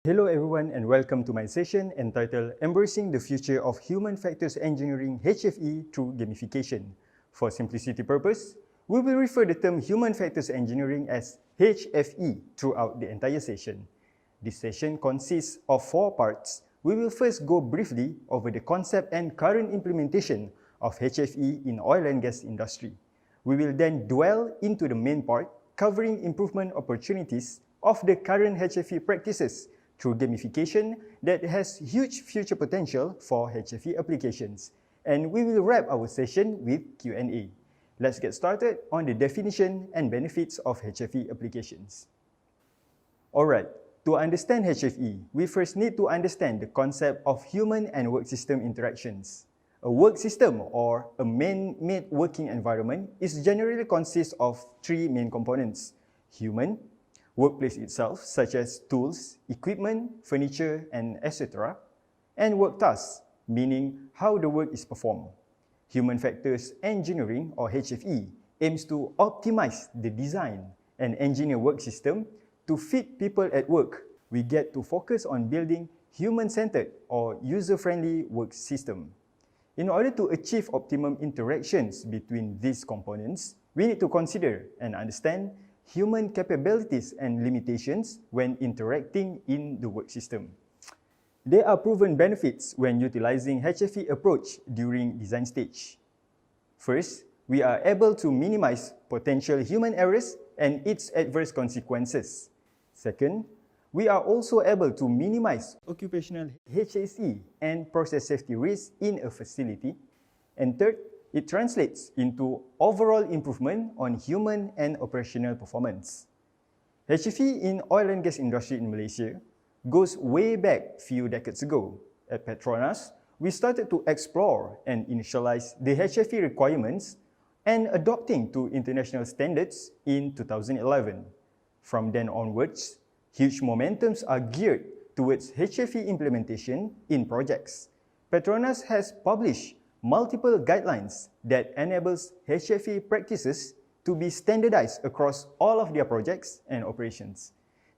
Hello everyone and welcome to my session entitled Embracing the Future of Human Factors Engineering HFE through Gamification. For simplicity purpose, we will refer the term Human Factors Engineering as HFE throughout the entire session. This session consists of 4 parts. We will first go briefly over the concept and current implementation of HFE in oil and gas industry. We will then dwell into the main part covering improvement opportunities of the current HFE practices through gamification that has huge future potential for HFE applications. And we will wrap our session with Q&A. Let's get started on the definition and benefits of HFE applications. Alright, to understand HFE, we first need to understand the concept of human and work system interactions. A work system or a man-made working environment is generally consists of 3 main components: human, workplace itself, such as tools, equipment, furniture, and etc., and work tasks, meaning how the work is performed. Human Factors Engineering, or HFE, aims to optimize the design and engineer work system to fit people at work. We get to focus on building human-centered or user-friendly work system. In order to achieve optimum interactions between these components, we need to consider and understand human capabilities and limitations when interacting in the work system. There are proven benefits when utilizing HFE approach during design stage. First, we are able to minimize potential human errors and its adverse consequences. Second, we are also able to minimize occupational HSE and process safety risks in a facility. And third, it translates into overall improvement on human and operational performance. HFE in oil and gas industry in Malaysia goes way back few decades ago. At PETRONAS, we started to explore and initialize the HFE requirements and adopting to international standards in 2011. From then onwards, huge momentums are geared towards HFE implementation in projects. PETRONAS has published multiple guidelines that enables HFE practices to be standardized across all of their projects and operations.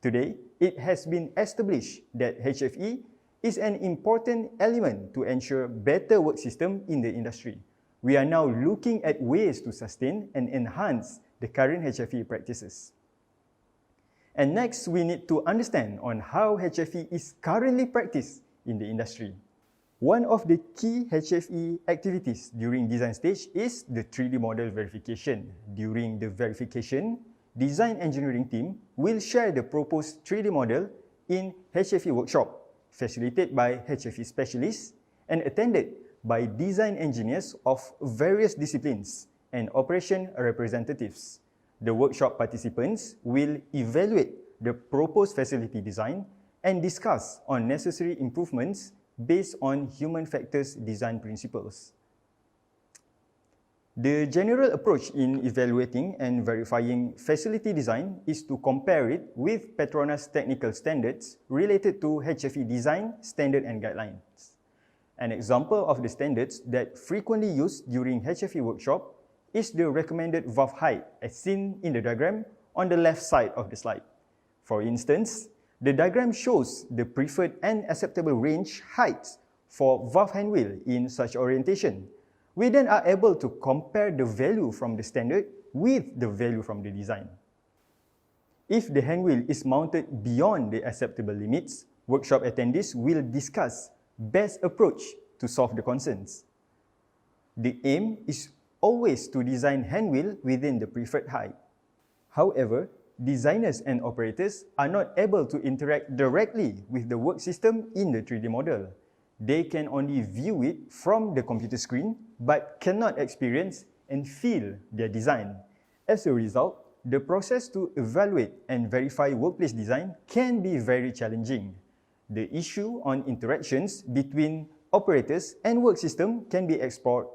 Today, it has been established that HFE is an important element to ensure better work system in the industry. We are now looking at ways to sustain and enhance the current HFE practices. And next, we need to understand on how HFE is currently practiced in the industry. One of the key HFE activities during design stage is the 3D model verification. During the verification, design engineering team will share the proposed 3D model in HFE workshop, facilitated by HFE specialists and attended by design engineers of various disciplines and operation representatives. The workshop participants will evaluate the proposed facility design and discuss on necessary improvements based on human factors design principles. The general approach in evaluating and verifying facility design is to compare it with PETRONAS technical standards related to HFE design, standard and guidelines. An example of the standards that frequently used during HFE workshop is the recommended valve height as seen in the diagram on the left side of the slide. For instance, the diagram shows the preferred and acceptable range heights for valve handwheel in such orientation. We then are able to compare the value from the standard with the value from the design. If the handwheel is mounted beyond the acceptable limits, workshop attendees will discuss best approach to solve the concerns. The aim is always to design handwheel within the preferred height. However, designers and operators are not able to interact directly with the work system in the 3D model. They can only view it from the computer screen but cannot experience and feel their design. As a result, the process to evaluate and verify workplace design can be very challenging. The issue on interactions between operators and work system can be explored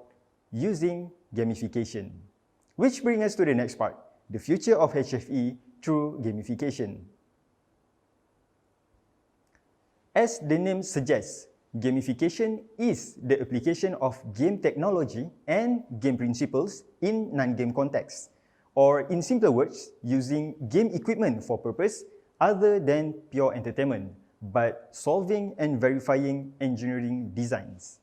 using gamification. Which brings us to the next part, the future of HFE through gamification. As the name suggests, gamification is the application of game technology and game principles in non-game contexts, or in simpler words, using game equipment for purpose other than pure entertainment but solving and verifying engineering designs.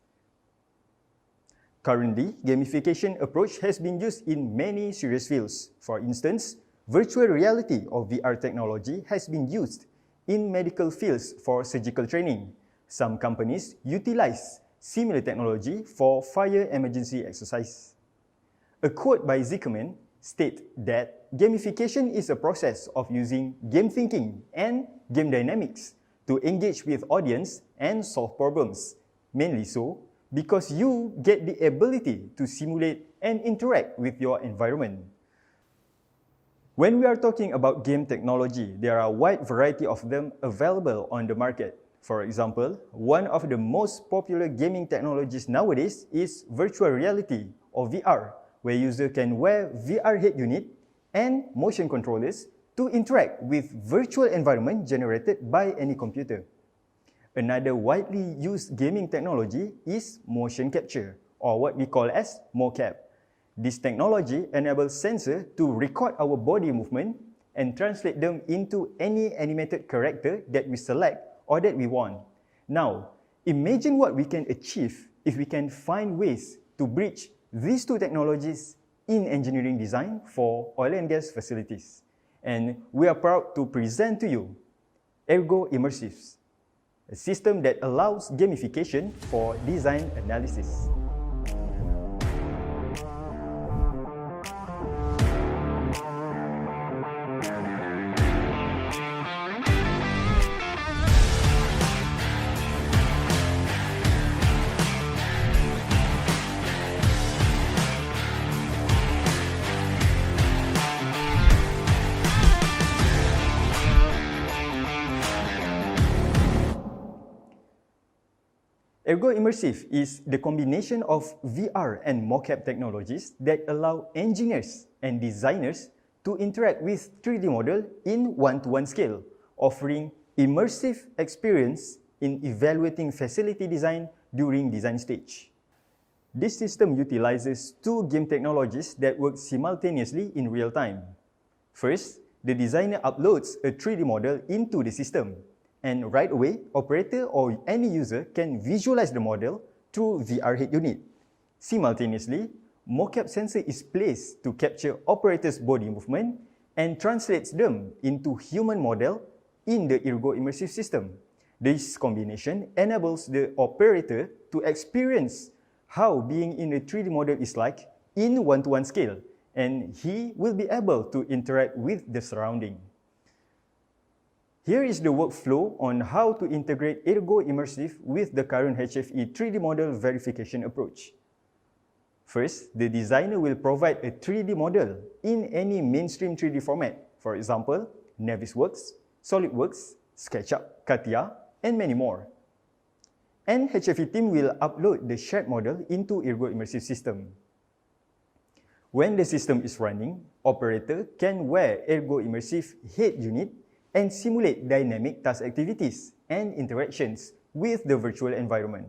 Currently, gamification approach has been used in many serious fields. For instance, virtual reality or VR technology has been used in medical fields for surgical training. Some companies utilize similar technology for fire emergency exercise. A quote by Zuckerman states that gamification is a process of using game thinking and game dynamics to engage with audience and solve problems, mainly so because you get the ability to simulate and interact with your environment. When we are talking about game technology, there are a wide variety of them available on the market. For example, one of the most popular gaming technologies nowadays is virtual reality or VR, where users can wear VR head unit and motion controllers to interact with virtual environment generated by any computer. Another widely used gaming technology is motion capture, or what we call as mocap. This technology enables sensors to record our body movement and translate them into any animated character that we select or that we want. Now, imagine what we can achieve if we can find ways to bridge these two technologies in engineering design for oil and gas facilities. And we are proud to present to you Ergo Immersives, a system that allows gamification for design analysis. Ergo Immersive is the combination of VR and mocap technologies that allow engineers and designers to interact with 3D model in one-to-one scale, offering immersive experience in evaluating facility design during design stage. This system utilizes two game technologies that work simultaneously in real time. First, the designer uploads a 3D model into the system, and right away, operator or any user can visualize the model through VR head unit. Simultaneously, mocap sensor is placed to capture operator's body movement and translates them into human model in the Ergo Immersive system. This combination enables the operator to experience how being in a 3D model is like in one-to-one scale, and he will be able to interact with the surrounding. Here is the workflow on how to integrate Ergo Immersive with the current HFE 3D model verification approach. First, the designer will provide a 3D model in any mainstream 3D format, for example, Navisworks, SolidWorks, SketchUp, CATIA, and many more. And HFE team will upload the shared model into Ergo Immersive system. When the system is running, operator can wear Ergo Immersive head unit and simulate dynamic task activities and interactions with the virtual environment.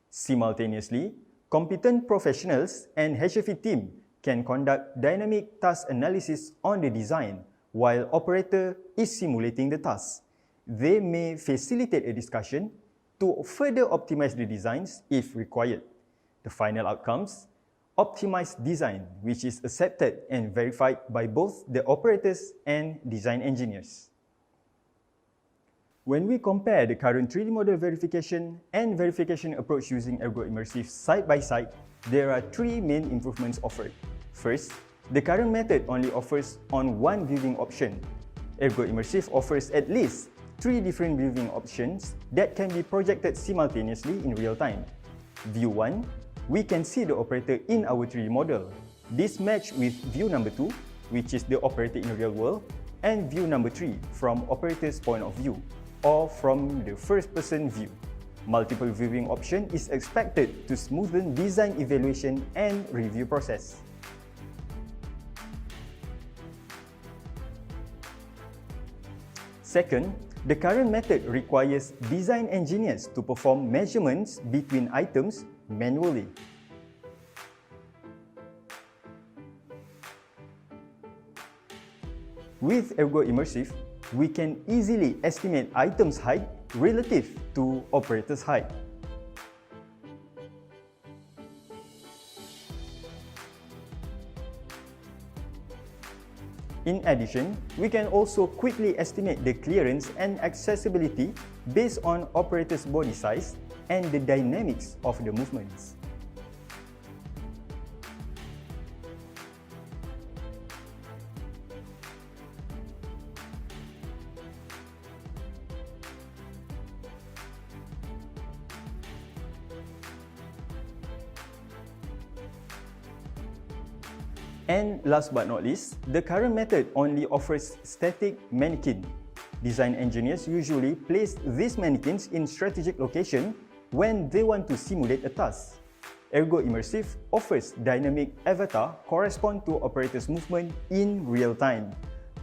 Simultaneously, competent professionals and HFE team can conduct dynamic task analysis on the design while operator is simulating the task. They may facilitate a discussion to further optimize the designs if required. The final outcomes: optimized design, which is accepted and verified by both the operators and design engineers. When we compare the current 3D model verification and verification approach using Ergo Immersive side by side, there are three main improvements offered. First, the current method only offers on one viewing option. Ergo Immersive offers at least 3 different viewing options that can be projected simultaneously in real time. View 1, we can see the operator in our 3D model. This matches with view number 2, which is the operator in real world, and view number 3 from operator's point of view, or from the first-person view. Multiple viewing option is expected to smoothen design evaluation and review process. Second, the current method requires design engineers to perform measurements between items manually. With Ergo Immersive, we can easily estimate items' height relative to operator's height. In addition, we can also quickly estimate the clearance and accessibility based on operator's body size and the dynamics of the movements. And last but not least, the current method only offers static mannequin. Design engineers usually place these mannequins in strategic location when they want to simulate a task. Ergo Immersive offers dynamic avatar correspond to operator's movement in real time.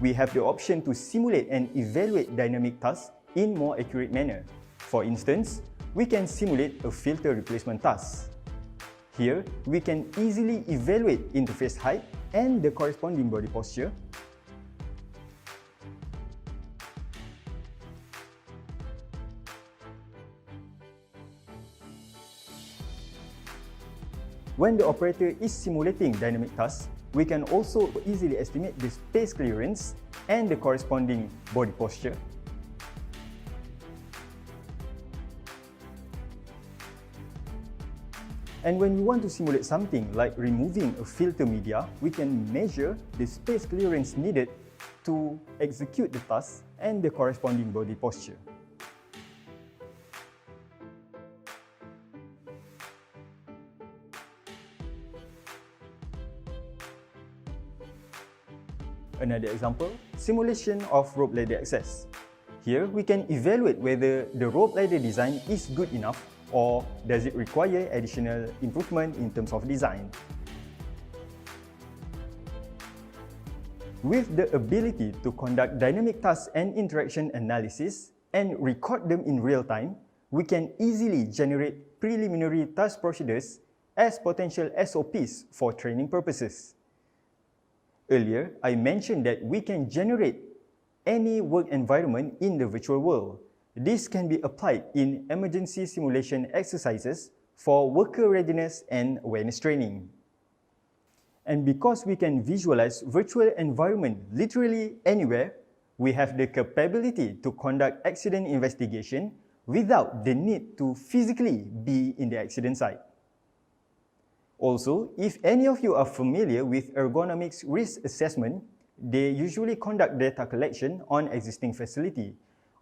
We have the option to simulate and evaluate dynamic tasks in more accurate manner. For instance, we can simulate a filter replacement task. Here, we can easily evaluate interface height and the corresponding body posture. When the operator is simulating dynamic tasks, we can also easily estimate the space clearance and the corresponding body posture. And when we want to simulate something like removing a filter media, we can measure the space clearance needed to execute the task and the corresponding body posture. Another example, simulation of rope ladder access. Here, we can evaluate whether the rope ladder design is good enough or does it require additional improvement in terms of design. With the ability to conduct dynamic task and interaction analysis and record them in real time, we can easily generate preliminary task procedures as potential SOPs for training purposes. Earlier, I mentioned that we can generate any work environment in the virtual world. This can be applied in emergency simulation exercises for worker readiness and awareness training. And because we can visualize virtual environment literally anywhere, we have the capability to conduct accident investigation without the need to physically be in the accident site. Also, if any of you are familiar with ergonomics risk assessment, they usually conduct data collection on existing facility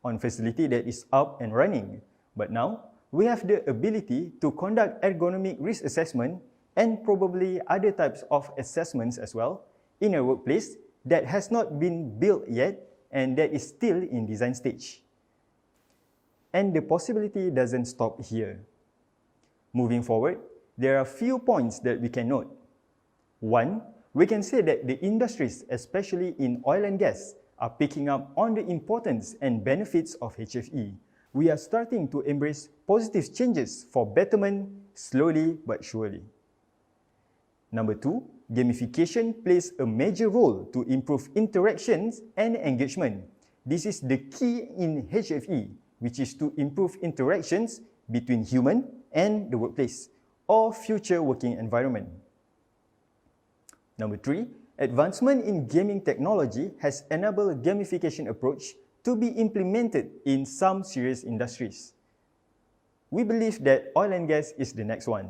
that is up and running. But now, we have the ability to conduct ergonomic risk assessment and probably other types of assessments as well in a workplace that has not been built yet and that is still in design stage. And the possibility doesn't stop here. Moving forward, there are few points that we can note. One, we can say that the industries, especially in oil and gas, are picking up on the importance and benefits of HFE. We are starting to embrace positive changes for betterment slowly but surely. Number two, gamification plays a major role to improve interactions and engagement. This is the key in HFE, which is to improve interactions between human and the workplace or future working environment. Number three, advancement in gaming technology has enabled a gamification approach to be implemented in some serious industries. We believe that oil and gas is the next one.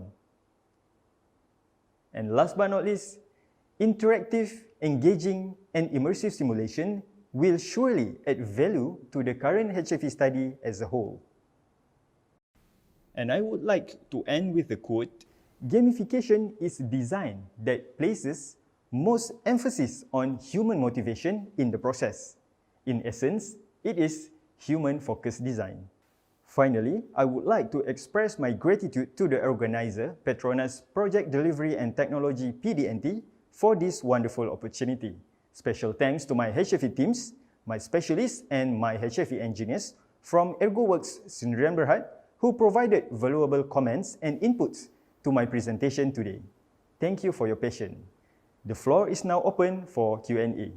And last but not least, interactive, engaging, and immersive simulation will surely add value to the current HFE study as a whole. And I would like to end with the quote, "Gamification is design that places most emphasis on human motivation in the process. In essence, it is human-focused design." Finally, I would like to express my gratitude to the organizer, PETRONAS Project Delivery and Technology PDNT, for this wonderful opportunity. Special thanks to my HFE teams, my specialists, and my HFE engineers from ErgoWorks Sdn Bhd, who provided valuable comments and inputs to my presentation today. Thank you for your patience. The floor is now open for Q&A.